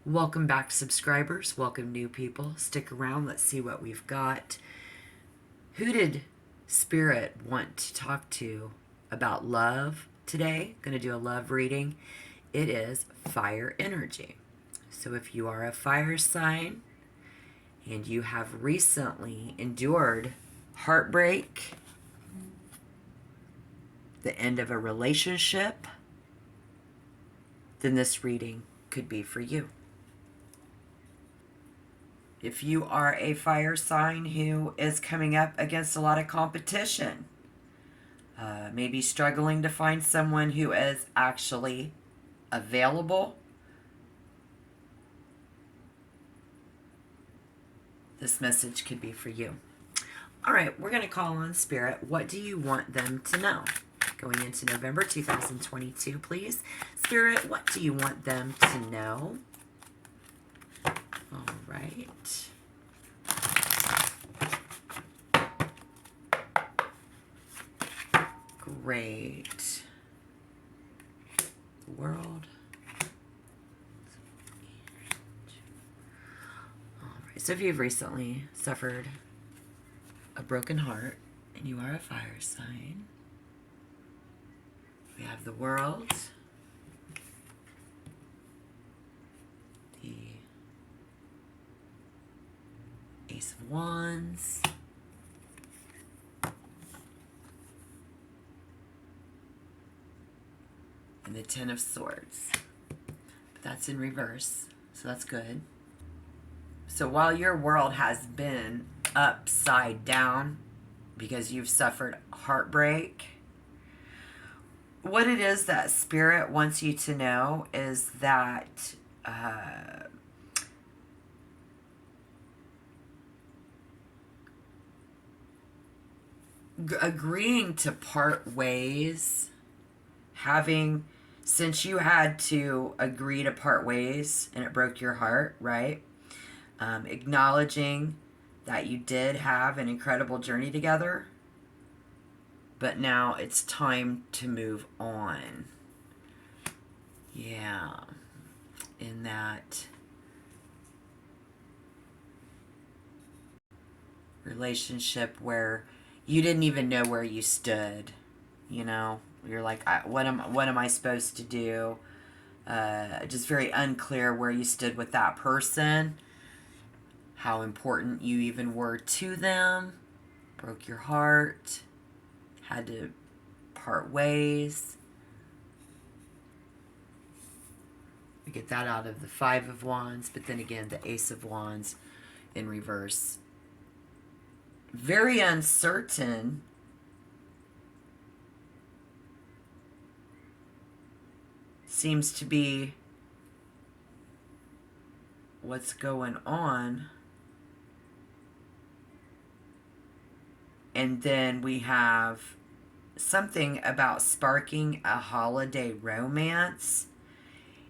Welcome back, subscribers. Welcome, new people. Stick around. Let's see what we've got. Who did Spirit want to talk to about love today? Going to do a love reading. It is fire energy. So if you are a fire sign and you have recently endured heartbreak, the end of a relationship, then this reading could be for you. If you are a fire sign who is coming up against a lot of competition, maybe struggling to find someone who is actually available, this message could be for you. All right, we're going to call on Spirit. What do you want them to know? Going into November 2022, please. Spirit, what do you want them to know? All right. Great. World. All right. So if you've recently suffered a broken heart and you are a fire sign, we have the World, the Ace of Wands, and the Ten of Swords. But that's in reverse, so that's good. So while your world has been upside down because you've suffered heartbreak, what it is that Spirit wants you to know is that agreeing to part ways, since you had to agree to part ways and it broke your heart, right? Acknowledging that you did have an incredible journey together, but now it's time to move on. Yeah, in that relationship where you didn't even know where you stood, you know? You're like, what am I supposed to do? Just very unclear where you stood with that person, how important you even were to them, broke your heart, had to part ways. We get that out of the Five of Wands, but then again, the Ace of Wands in reverse. Very uncertain. Seems to be what's going on. And then we have something about sparking a holiday romance.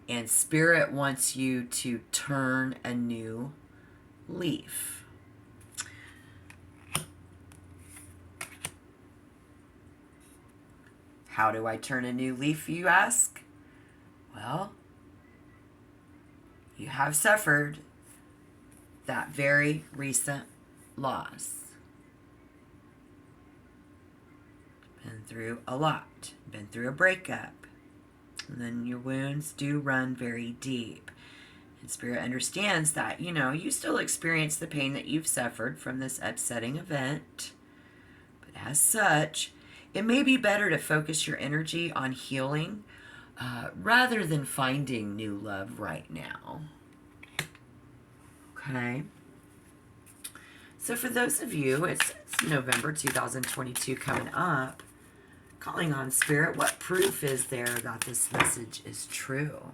And Spirit wants you to turn a new leaf. How do I turn a new leaf, you ask? Well, you have suffered that very recent loss. Been through a lot. Been through a breakup. And then your wounds do run very deep. And Spirit understands that, you still experience the pain that you've suffered from this upsetting event. But as such, it may be better to focus your energy on healing rather than finding new love right now. Okay. So for those of you, it's November 2022 coming up. Calling on Spirit, what proof is there that this message is true?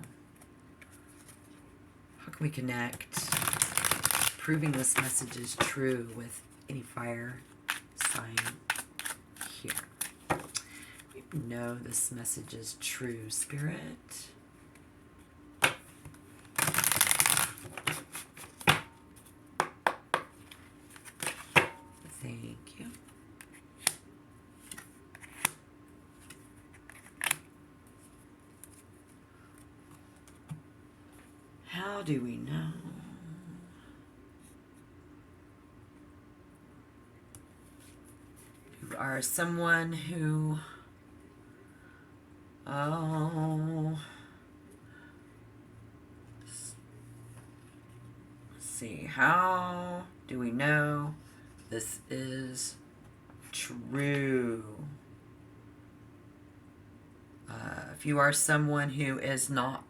How can we connect proving this message is true with any fire sign here? You know this message is true, Spirit. Thank you. How do we know? You are someone who, let's see, how do we know this is true? If you are someone who is not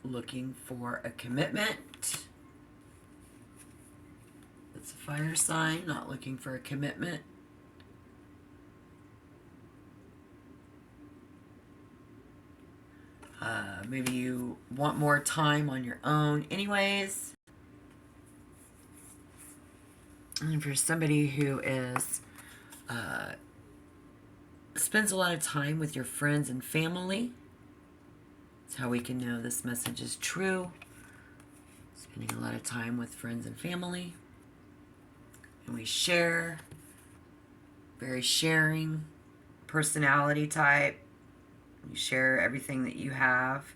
looking for a commitment, it's a fire sign, not looking for a commitment. Maybe you want more time on your own anyways. And for somebody who is spends a lot of time with your friends and family, that's how we can know this message is true. Spending a lot of time with friends and family. And we share, very sharing personality type. You share everything that you have.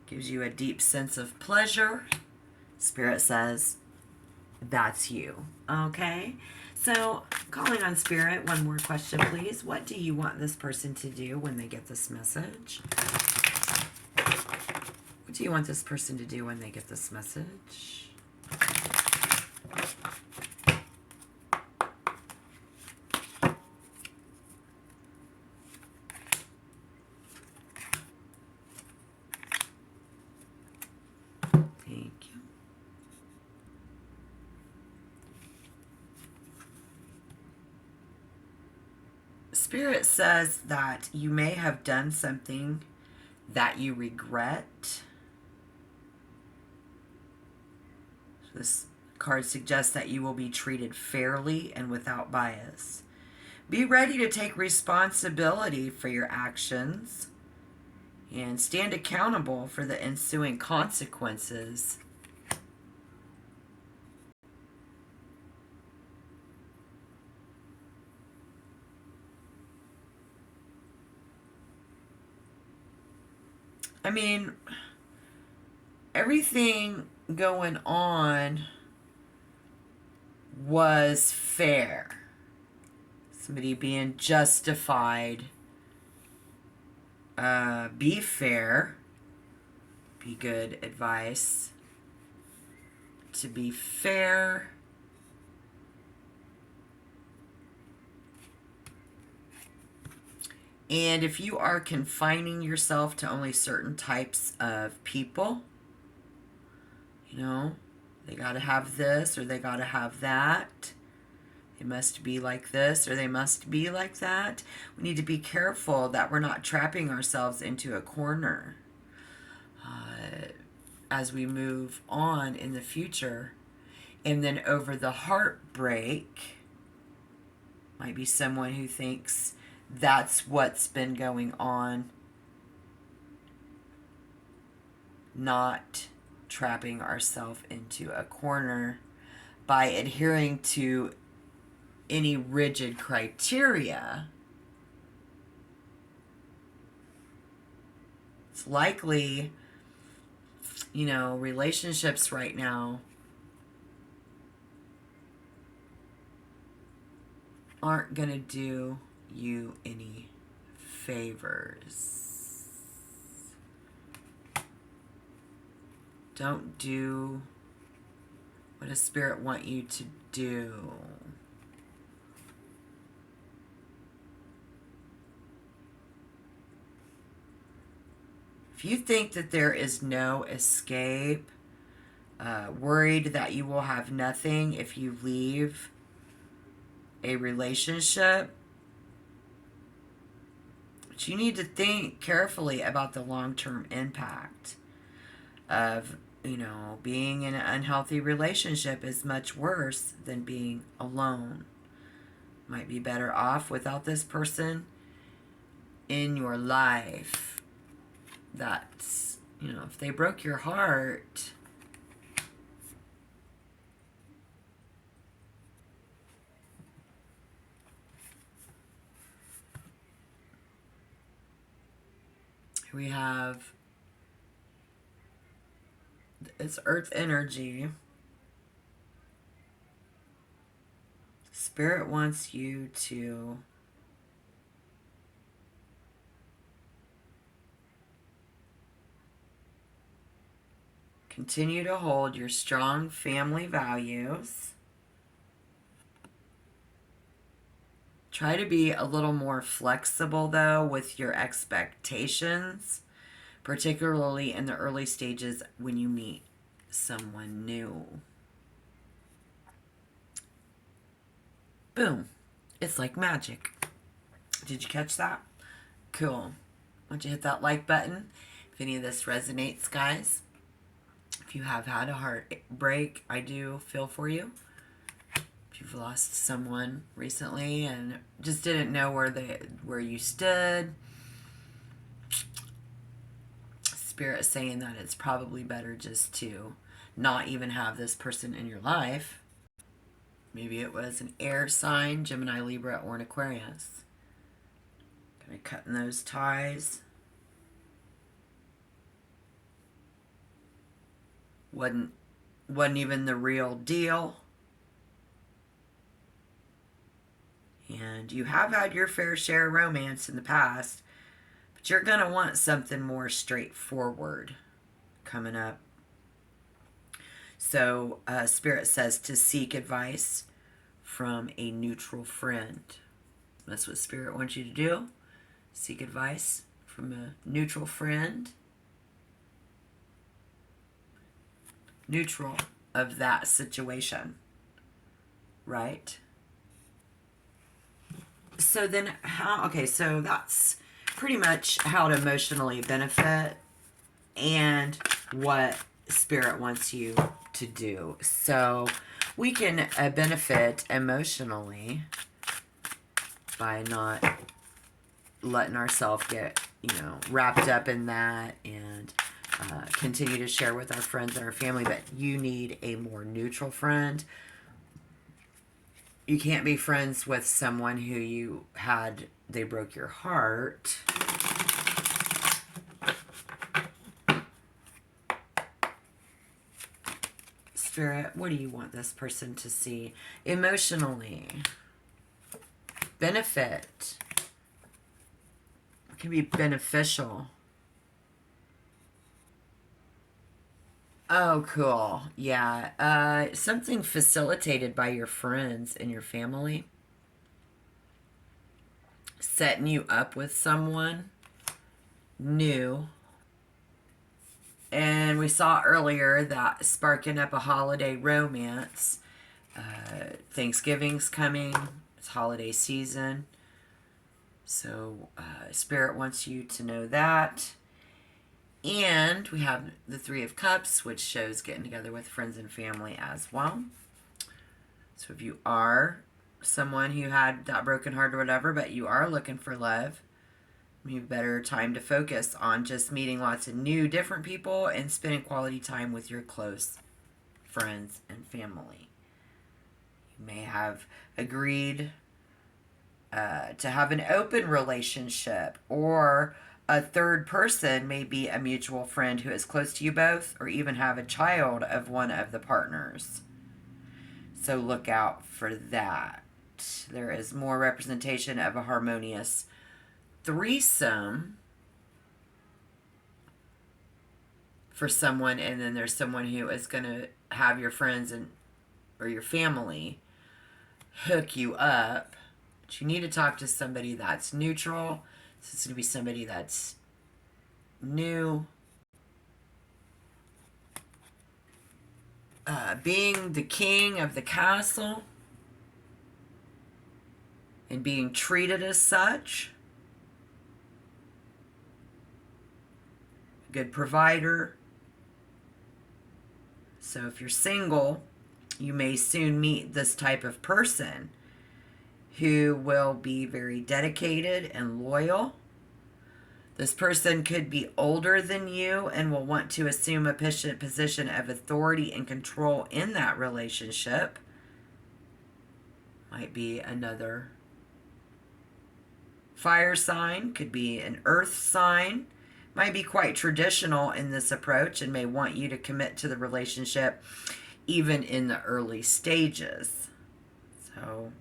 Gives you a deep sense of pleasure. Spirit says, that's you. Okay? So, calling on Spirit, one more question, please. What do you want this person to do when they get this message? What do you want this person to do when they get this message? Thank you. Spirit says that you may have done something that you regret. So this card suggests that you will be treated fairly and without bias. Be ready to take responsibility for your actions and stand accountable for the ensuing consequences. I mean, everything going on was fair. Somebody being justified. Be fair. Be good advice. To be fair. And if you are confining yourself to only certain types of people, you know, they got to have this or they got to have that. They must be like this or they must be like that. We need to be careful that we're not trapping ourselves into a corner as we move on in the future. And then over the heartbreak, might be someone who thinks that's what's been going on. Not trapping ourselves into a corner by adhering to any rigid criteria. It's likely, you know, relationships right now aren't going to do you any favors. Don't do what a spirit want you to do. If you think that there is no escape, worried that you will have nothing if you leave a relationship, but you need to think carefully about the long-term impact of, you know, being in an unhealthy relationship is much worse than being alone. Might be better off without this person in your life. That's, you know, if they broke your heart, we have It's earth energy. Spirit wants you to continue to hold your strong family values. Try to be a little more flexible, though, with your expectations, particularly in the early stages when you meet someone new. Boom. It's like magic. Did you catch that? Cool. Why don't you hit that like button if any of this resonates, guys? If you have had a heartbreak, I do feel for you. If you've lost someone recently and just didn't know where you stood, Spirit is saying that it's probably better just to not even have this person in your life. Maybe it was an air sign, Gemini, Libra, or an Aquarius. Kind of cutting those ties. Wasn't even the real deal. And you have had your fair share of romance in the past, but you're going to want something more straightforward coming up. So Spirit says to seek advice from a neutral friend. That's what Spirit wants you to do. Seek advice from a neutral friend. Neutral of that situation. Right? So then so that's pretty much how to emotionally benefit and what Spirit wants you to do. So we can benefit emotionally by not letting ourselves get, wrapped up in that and continue to share with our friends and our family. But you need a more neutral friend. You can't be friends with someone who they broke your heart. Spirit, what do you want this person to see? Emotionally. Benefit. It can be beneficial. Oh, cool. Yeah. Something facilitated by your friends and your family. Setting you up with someone new. And we saw earlier that sparking up a holiday romance. Thanksgiving's coming. It's holiday season. So Spirit wants you to know that. And we have the Three of Cups, which shows getting together with friends and family as well. So if you are someone who had that broken heart or whatever, but you are looking for love, you have better time to focus on just meeting lots of new, different people and spending quality time with your close friends and family. You may have agreed to have an open relationship, or a third person may be a mutual friend who is close to you both, or even have a child of one of the partners. So look out for that. There is more representation of a harmonious threesome for someone, and then there's someone who is going to have your friends or your family hook you up. But you need to talk to somebody that's neutral. So it's going to be somebody that's new. Being the king of the castle and being treated as such. Good provider. So if you're single, you may soon meet this type of person who will be very dedicated and loyal. This person could be older than you and will want to assume a position of authority and control in that relationship. Might be another fire sign, could be an earth sign, might be quite traditional in this approach and may want you to commit to the relationship even in the early stages. So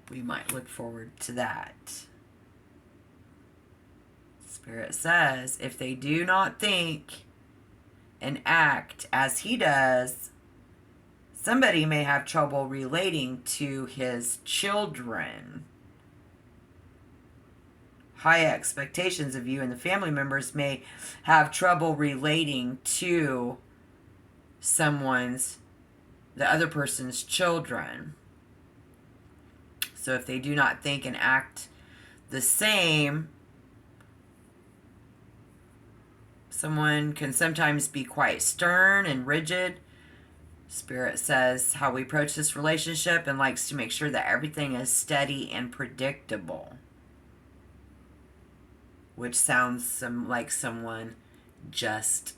we might look forward to that. Spirit says, if they do not think and act as he does, somebody may have trouble relating to his children. High expectations of you and the family members may have trouble relating to the other person's children. So if they do not think and act the same, someone can sometimes be quite stern and rigid. Spirit says how we approach this relationship and likes to make sure that everything is steady and predictable, which sounds like someone just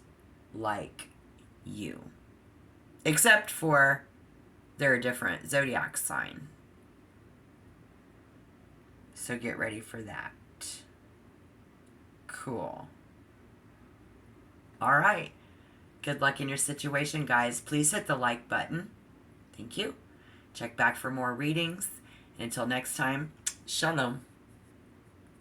like you, except for they're a different zodiac sign. So get ready for that. Cool. All right. Good luck in your situation, guys. Please hit the like button. Thank you. Check back for more readings. And until next time, shalom.